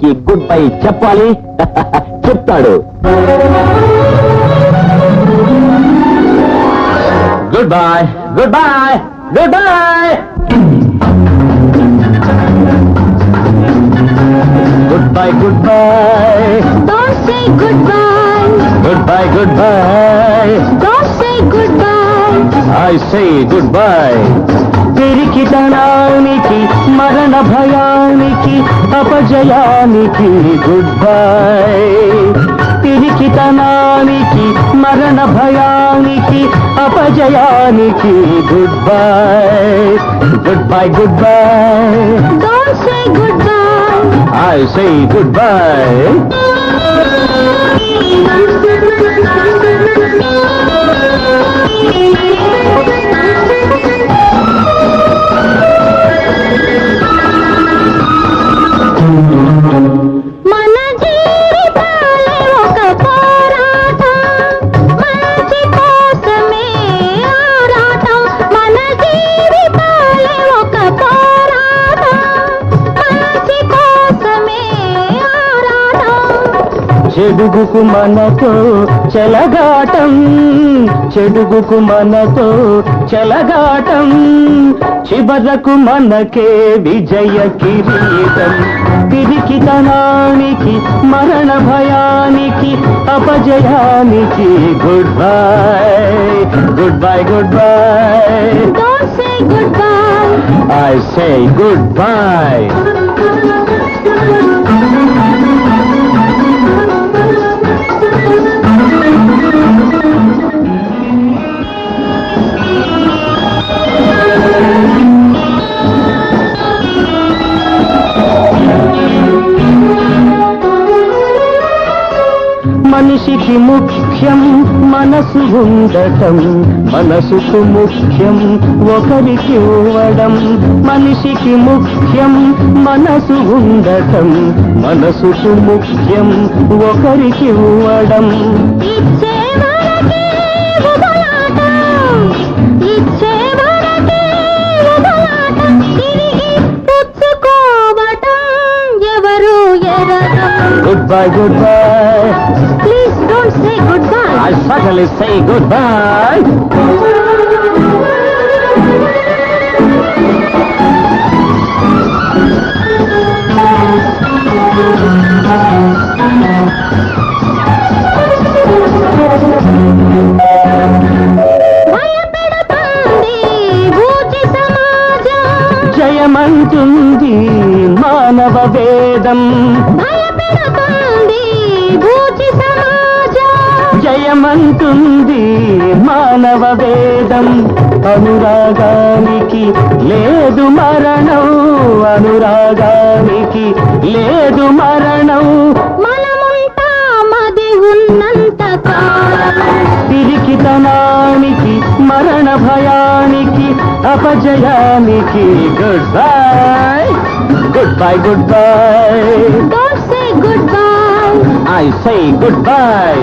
జీవితానికి good bye చెప్పాలి. చెప్తాడు. Goodbye, goodbye, goodbye. Goodbye, goodbye. Don't say goodbye. Goodbye, goodbye. Don't say goodbye. I say goodbye. పిరికితనానికి, మరణ భయానికి, అపజయానికి goodbye. పిరికితనానికి, మరణ భయానికి, అపజయానికి goodbye. Goodbye, goodbye. Don't say goodbye. I say goodbye. మన జీవితాలే ఒక పోరాటం, మంచి కోసమే ఆరాటం. మన జీవితాలే ఒక పోరాటం, మంచి కోసమే ఆరాటం. చెడుగుకు మనతో చెలగాటం, చెడుగుకు మనతో చెలగాటం, చివరకు మనకే విజయ కిరీటం. పిరికితనానికి, మరణ భయానికి, అపజయానికి goodbye. Goodbye, goodbye. Don't say goodbye. I say goodbye. మనిషికి ముఖ్యం మనసు ఉండటం, మనసుకు ముఖ్యం ఒకరికి ఇవ్వడం. మనిషికి ముఖ్యం మనసు ఉండటం, మనసుకు ముఖ్యం ఒకరికి ఇవ్వడం. ఇచ్చే వరకే వదలాటం, ఇచ్చే వరకే వదలాటం. తిరిగి పుచ్చుకోవటం ఎవరు ఎరగం. Goodbye, goodbye. Please don't say goodbye. I certainly say goodbye. భయపెడుతుంది భూచి సమాజం, జయమంటుంది మానవ వేదం. భయపెడుతుంది భూచి సమాజం. జయమంటుంది మానవ వేదం. అనురాగానికి లేదు మరణం, అనురాగానికి లేదు మరణం. మనముంటామది ఉన్నంత కాలం. పిరికితనానికి, మరణ భయానికి, అపజయానికి goodbye. Goodbye, goodbye. Don't say goodbye. I say goodbye.